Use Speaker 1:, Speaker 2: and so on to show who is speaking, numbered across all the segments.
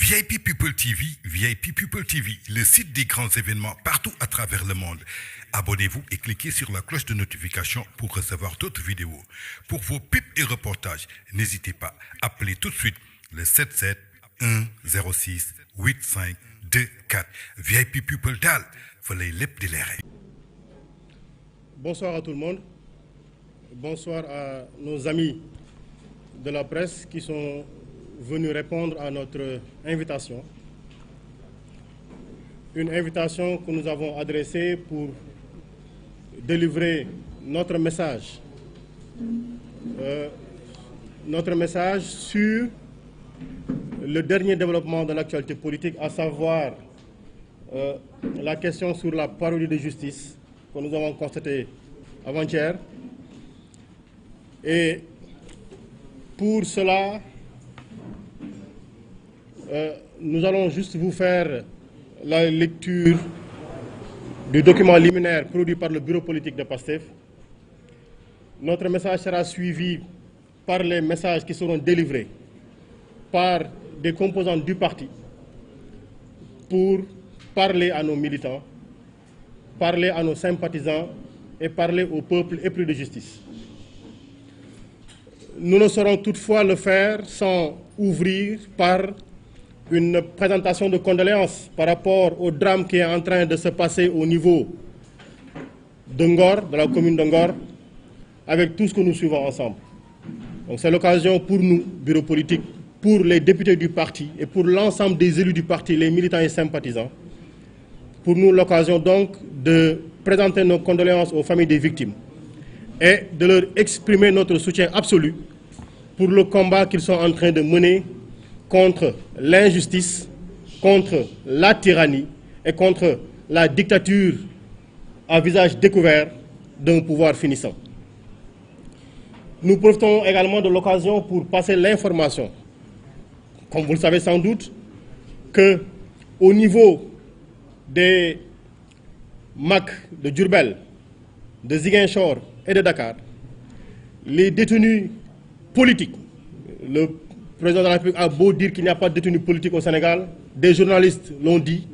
Speaker 1: VIP People TV, VIP People TV, le site des grands événements partout à travers le monde. Abonnez-vous et cliquez sur la cloche de notification pour recevoir d'autres vidéos. Pour vos pips et reportages, n'hésitez pas, appelez tout de suite le 77 106 85 24. VIP People Dal, fallait lépp di leere.
Speaker 2: Bonsoir à tout le monde. Bonsoir à nos amis de la presse qui sont venus répondre à notre invitation. Une invitation que nous avons adressée pour délivrer notre message. Notre message sur le dernier développement de l'actualité politique, à savoir la question sur la parodie de justice que nous avons constatée avant-hier. Et pour cela, nous allons juste vous faire la lecture du document liminaire produit par le bureau politique de PASTEF. Notre message sera suivi par les messages qui seront délivrés par des composants du parti pour parler à nos militants, parler à nos sympathisants et parler au peuple épris de justice. Nous ne saurons toutefois le faire sans ouvrir par une présentation de condoléances par rapport au drame qui est en train de se passer au niveau de Ngor, de la commune de Ngor, avec tout ce que nous suivons ensemble. Donc c'est l'occasion pour nous, bureau politique, pour les députés du parti et pour l'ensemble des élus du parti, les militants et sympathisants, pour nous l'occasion donc de présenter nos condoléances aux familles des victimes et de leur exprimer notre soutien absolu pour le combat qu'ils sont en train de mener contre l'injustice, contre la tyrannie et contre la dictature à visage découvert d'un pouvoir finissant. Nous profitons également de l'occasion pour passer l'information, comme vous le savez sans doute, qu'au niveau des MAC de Diourbel, de Ziguinchor et de Dakar, les détenus politiques, le président de la République a beau dire qu'il n'y a pas de détenus politiques au Sénégal, des journalistes l'ont dit,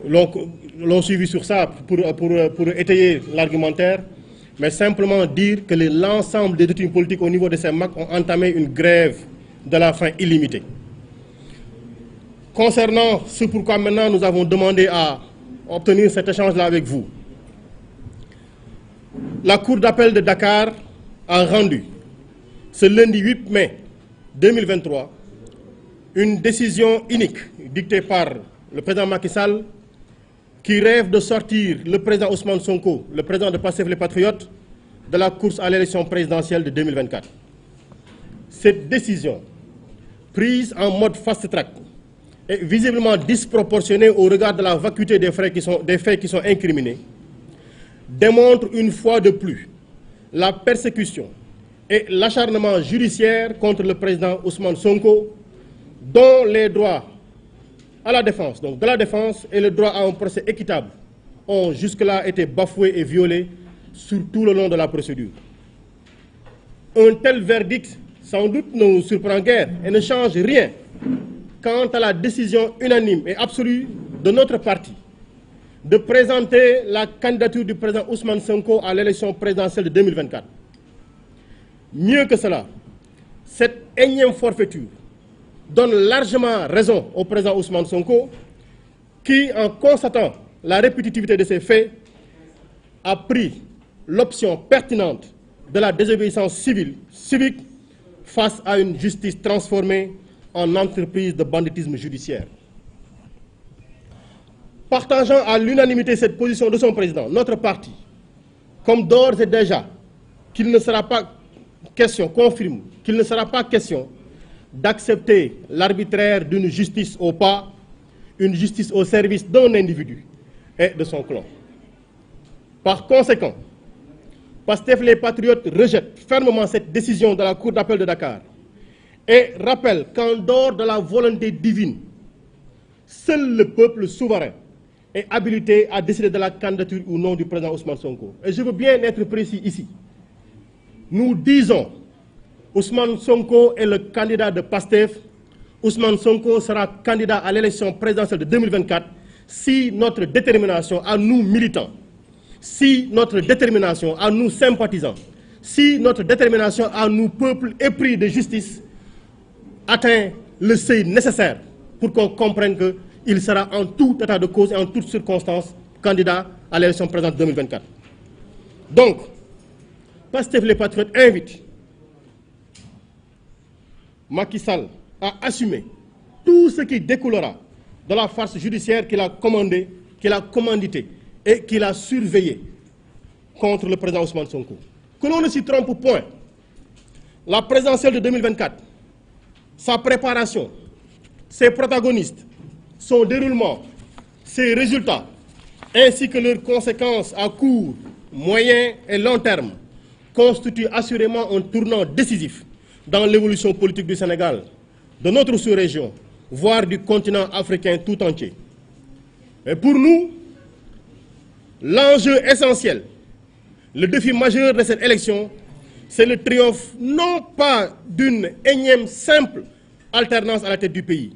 Speaker 2: l'ont suivi sur ça pour étayer l'argumentaire, mais simplement dire que l'ensemble des détenus politiques au niveau de ces MAC ont entamé une grève de la faim illimitée. Concernant ce pourquoi maintenant nous avons demandé à obtenir cet échange-là avec vous, la Cour d'appel de Dakar a rendu ce lundi 8 mai 2023 une décision unique dictée par le président Macky Sall qui rêve de sortir le président Ousmane Sonko, le président de PASTEF les Patriotes, de la course à l'élection présidentielle de 2024. Cette décision, prise en mode fast-track, est visiblement disproportionnée au regard de la vacuité des faits qui sont incriminés, démontre une fois de plus la persécution et l'acharnement judiciaire contre le président Ousmane Sonko, dont les droits à la défense, donc de la défense et le droit à un procès équitable ont jusque-là été bafoués et violés sur tout le long de la procédure. Un tel verdict, sans doute, ne nous surprend guère et ne change rien quant à la décision unanime et absolue de notre parti de présenter la candidature du président Ousmane Sonko à l'élection présidentielle de 2024. Mieux que cela, cette énième forfaiture donne largement raison au président Ousmane Sonko qui, en constatant la répétitivité de ces faits, a pris l'option pertinente de la désobéissance civique face à une justice transformée en entreprise de banditisme judiciaire. Partageant à l'unanimité cette position de son président, notre parti, comme d'ores et déjà qu'il ne sera pas question, confirme qu'il ne sera pas question d'accepter l'arbitraire d'une justice au pas, une justice au service d'un individu et de son clan. Par conséquent, PASTEF les Patriotes rejette fermement cette décision de la Cour d'appel de Dakar et rappelle qu'en dehors de la volonté divine, seul le peuple souverain est habilité à décider de la candidature ou non du président Ousmane Sonko. Et je veux bien être précis ici. Nous disons, Ousmane Sonko est le candidat de PASTEF Ousmane Sonko sera candidat à l'élection présidentielle de 2024 si notre détermination à nous militants, si notre détermination à nous sympathisants, si notre détermination à nous peuples épris de justice atteint le seuil nécessaire pour qu'on comprenne qu'il sera en tout état de cause et en toutes circonstances candidat à l'élection présidentielle 2024. Donc, Pastef les Patriotes invite Macky Sall à assumer tout ce qui découlera de la farce judiciaire qu'il a commandée, qu'il a commanditée et qu'il a surveillée contre le président Ousmane Sonko. Que l'on ne s'y trompe point. La présidentielle de 2024, sa préparation, ses protagonistes, son déroulement, ses résultats, ainsi que leurs conséquences à court, moyen et long terme, constituent assurément un tournant décisif dans l'évolution politique du Sénégal, de notre sous-région, voire du continent africain tout entier. Et pour nous, l'enjeu essentiel, le défi majeur de cette élection, c'est le triomphe non pas d'une énième simple alternance à la tête du pays,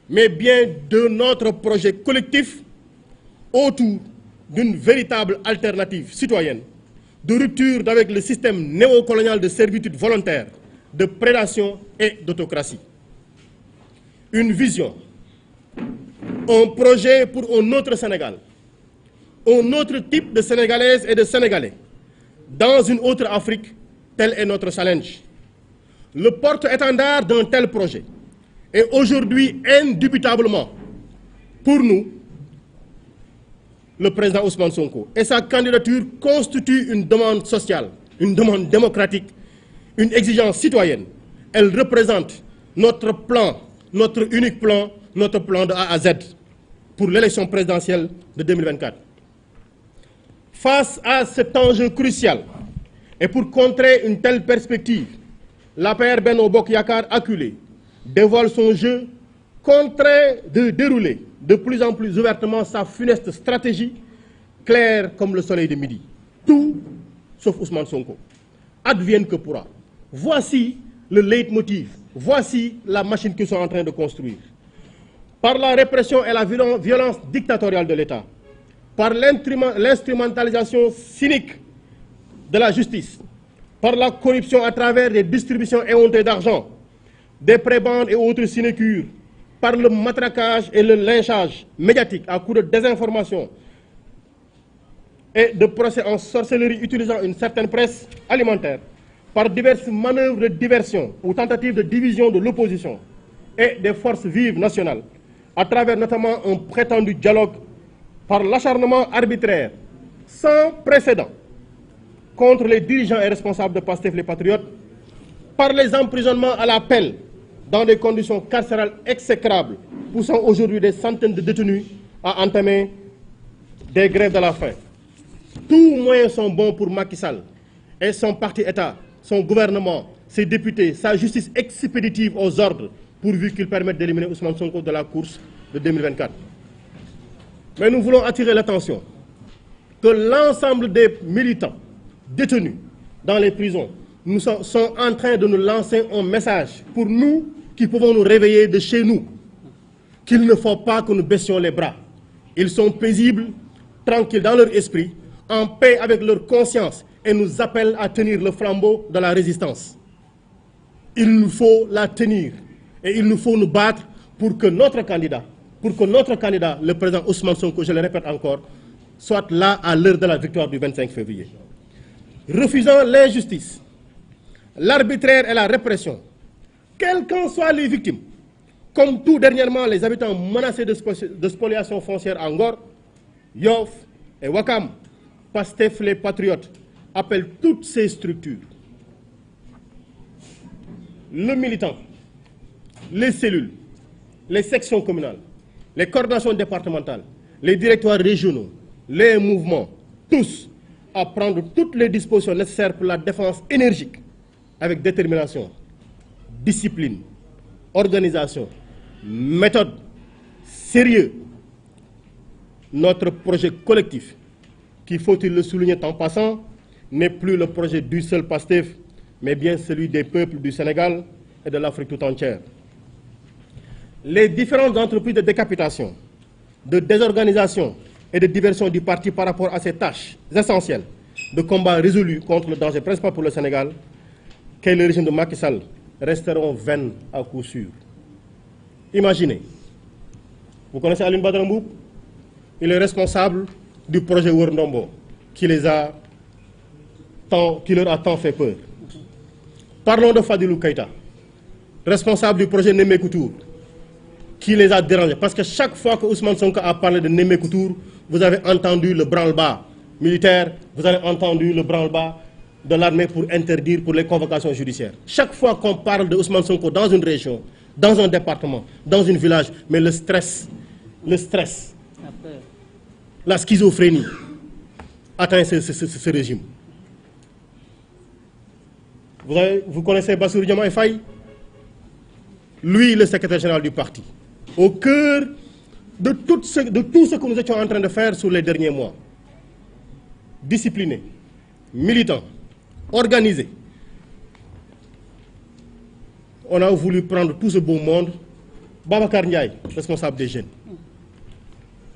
Speaker 2: mais bien de notre projet collectif autour d'une véritable alternative citoyenne, de rupture avec le système néocolonial de servitude volontaire, de prédation et d'autocratie. Une vision, un projet pour un autre Sénégal, un autre type de Sénégalaises et de Sénégalais, dans une autre Afrique, tel est notre challenge. Le porte-étendard d'un tel projet est aujourd'hui indubitablement, pour nous, le président Ousmane Sonko. Et sa candidature constitue une demande sociale, une demande démocratique, une exigence citoyenne. Elle représente notre plan, notre unique plan, notre plan de A à Z pour l'élection présidentielle de 2024. Face à cet enjeu crucial et pour contrer une telle perspective, l'APR Benno Bokk Yakaar acculé dévoile son jeu, contraint de dérouler de plus en plus ouvertement sa funeste stratégie, claire comme le soleil de midi. Tout sauf Ousmane Sonko. Advienne que pourra. Voici le leitmotiv, voici la machine qu'ils sont en train de construire. Par la répression et la violence dictatoriale de l'État, par l'instrumentalisation cynique de la justice, par la corruption à travers des distributions éhontées d'argent, des prébendes et autres sinécures, par le matraquage et le lynchage médiatique à coup de désinformation et de procès en sorcellerie utilisant une certaine presse alimentaire, par diverses manœuvres de diversion ou tentatives de division de l'opposition et des forces vives nationales, à travers notamment un prétendu dialogue, par l'acharnement arbitraire sans précédent contre les dirigeants et responsables de Pastef les Patriotes, par les emprisonnements à la pelle dans des conditions carcérales exécrables, poussant aujourd'hui des centaines de détenus à entamer des grèves de la faim. Tous moyens sont bons pour Macky Sall et son parti-État, son gouvernement, ses députés, sa justice expéditive aux ordres, pourvu qu'ils permettent d'éliminer Ousmane Sonko de la course de 2024. Mais nous voulons attirer l'attention que l'ensemble des militants détenus dans les prisons sont en train de nous lancer un message pour nous qui pouvons nous réveiller de chez nous, qu'il ne faut pas que nous baissions les bras. Ils sont paisibles, tranquilles dans leur esprit, en paix avec leur conscience et nous appellent à tenir le flambeau de la résistance. Il nous faut la tenir et il nous faut nous battre pour que notre candidat, le président Ousmane Sonko, je le répète encore, soit là à l'heure de la victoire du 25 février. Refusant l'injustice, l'arbitraire et la répression, quelles qu'en soient les victimes, comme tout dernièrement les habitants menacés de spoliation foncière à Ngor, Yoff et Ouakam, Pastef les Patriotes appellent toutes ces structures, le militant, les cellules, les sections communales, les coordinations départementales, les directoires régionaux, les mouvements, tous à prendre toutes les dispositions nécessaires pour la défense énergique, avec détermination, discipline, organisation, méthode, sérieux. Notre projet collectif, qui, faut-il le souligner en passant, n'est plus le projet du seul Pastef, mais bien celui des peuples du Sénégal et de l'Afrique tout entière. les différentes entreprises de décapitation, de désorganisation et de diversion du parti par rapport à ces tâches essentielles de combat résolu contre le danger principal pour le Sénégal, qu'est le régime de Macky Sall, resteront vaines à coup sûr. Imaginez, vous connaissez Alioune Badara Mboup? Il est responsable du projet Wër Ndombo qui leur a tant fait peur. Parlons de Fadilou Keïta, responsable du projet Nemmekou Tour, qui les a dérangés. Parce que chaque fois que Ousmane Sonko a parlé de Nemmekou Tour, vous avez entendu le branle-bas militaire, vous avez entendu le branle-bas de l'armée pour interdire pour les convocations judiciaires. Chaque fois qu'on parle de Ousmane Sonko dans une région, dans un département, dans un village, mais le stress, la schizophrénie atteint ce régime. Vous connaissez Bassirou Diomaye Faye? Lui, le secrétaire général du parti, au cœur de tout ce que nous étions en train de faire sur les derniers mois. Discipliné, militant, organisé. On a voulu prendre tout ce beau monde, Babacar Ndiaye, responsable des jeunes.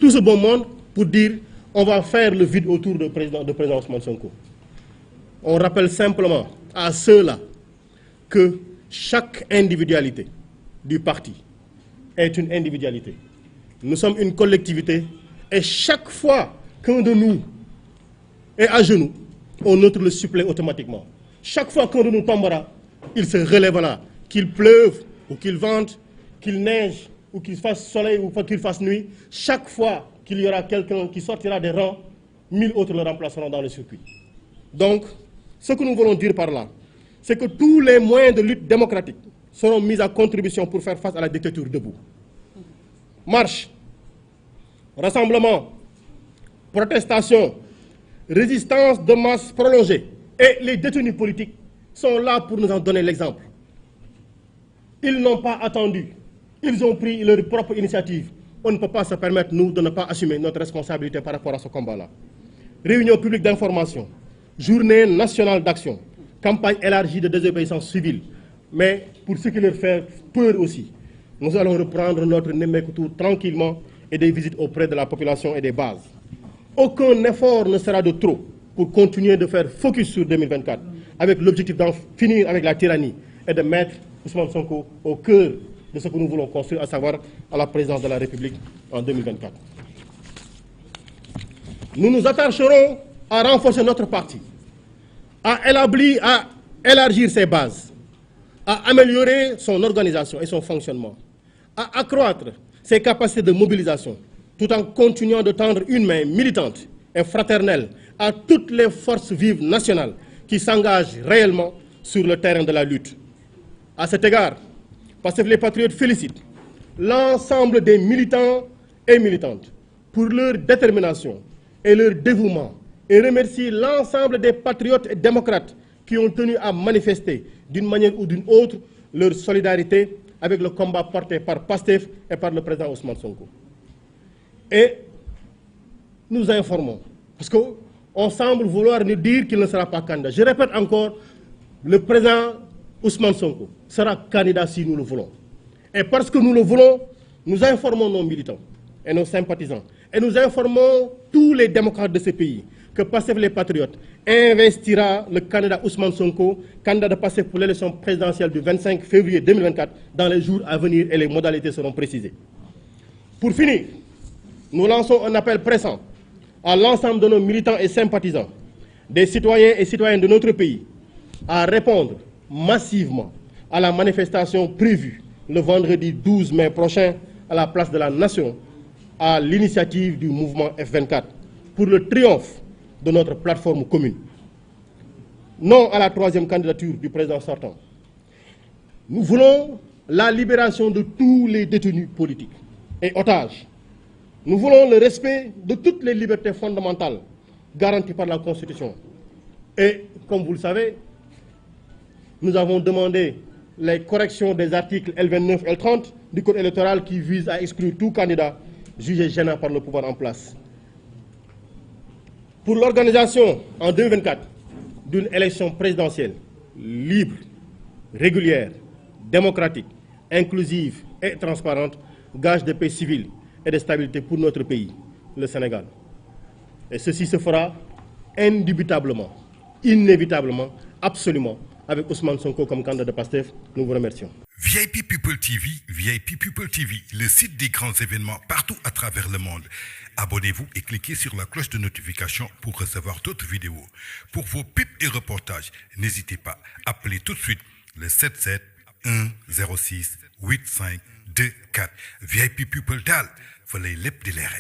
Speaker 2: Tout ce beau monde pour dire on va faire le vide autour du président Ousmane Sonko. On rappelle simplement à ceux-là que chaque individualité du parti est une individualité. Nous sommes une collectivité et chaque fois qu'un de nous est à genoux, on autre le supplée automatiquement. Chaque fois qu'un de nous tombera, il se relèvera. Qu'il pleuve ou qu'il vente, qu'il neige ou qu'il fasse soleil ou qu'il fasse nuit, chaque fois qu'il y aura quelqu'un qui sortira des rangs, 1000 autres le remplaceront dans le circuit. Donc, ce que nous voulons dire par là, c'est que tous les moyens de lutte démocratique seront mis à contribution pour faire face à la dictature debout. Marche, rassemblement, protestation, résistance de masse prolongée. Et les détenus politiques sont là pour nous en donner l'exemple. Ils n'ont pas attendu. Ils ont pris leur propre initiative. On ne peut pas se permettre, nous, de ne pas assumer notre responsabilité par rapport à ce combat-là. Réunion publique d'information, journée nationale d'action, campagne élargie de désobéissance civile. Mais pour ce qui leur fait peur aussi, nous allons reprendre notre Nemmekou Tour tranquillement et des visites auprès de la population et des bases. Aucun effort ne sera de trop pour continuer de faire focus sur 2024 avec l'objectif d'en finir avec la tyrannie et de mettre Ousmane Sonko au cœur de ce que nous voulons construire, à savoir à la présidence de la République en 2024. Nous nous attacherons à renforcer notre parti, à élargir ses bases, à améliorer son organisation et son fonctionnement, à accroître ses capacités de mobilisation, tout en continuant de tendre une main militante et fraternelle à toutes les forces vives nationales qui s'engagent réellement sur le terrain de la lutte. À cet égard, Pastef les Patriotes félicitent l'ensemble des militants et militantes pour leur détermination et leur dévouement et remercie l'ensemble des patriotes et démocrates qui ont tenu à manifester d'une manière ou d'une autre leur solidarité avec le combat porté par Pastef et par le président Ousmane Sonko. Et nous informons, parce qu'on semble vouloir nous dire qu'il ne sera pas candidat. Je répète encore, le président Ousmane Sonko sera candidat si nous le voulons. Et parce que nous le voulons, nous informons nos militants et nos sympathisants. Et nous informons tous les démocrates de ce pays que Pastef les Patriotes investira le candidat Ousmane Sonko, candidat de Pastef pour l'élection présidentielle du 25 février 2024 dans les jours à venir et les modalités seront précisées. Pour finir, nous lançons un appel pressant à l'ensemble de nos militants et sympathisants, des citoyens et citoyennes de notre pays, à répondre massivement à la manifestation prévue le vendredi 12 mai prochain à la place de la Nation, à l'initiative du mouvement F24, pour le triomphe de notre plateforme commune. Non à la troisième candidature du président sortant. Nous voulons la libération de tous les détenus politiques et otages. Nous voulons le respect de toutes les libertés fondamentales garanties par la Constitution. Et comme vous le savez, nous avons demandé les corrections des articles L29 et L30 du Code électoral qui visent à exclure tout candidat jugé gênant par le pouvoir en place. Pour l'organisation en 2024 d'une élection présidentielle libre, régulière, démocratique, inclusive et transparente, gage de paix civile et de stabilité pour notre pays, le Sénégal. Et ceci se fera indubitablement, inévitablement, absolument, avec Ousmane Sonko comme candidat de PASTEF. Nous vous remercions.
Speaker 1: VIP People TV, VIP People TV, le site des grands événements partout à travers le monde. Abonnez-vous et cliquez sur la cloche de notification pour recevoir d'autres vidéos. Pour vos pubs et reportages, n'hésitez pas, appelez tout de suite le 77 106 85 24. VIP People Dal, fallait lépp di leere.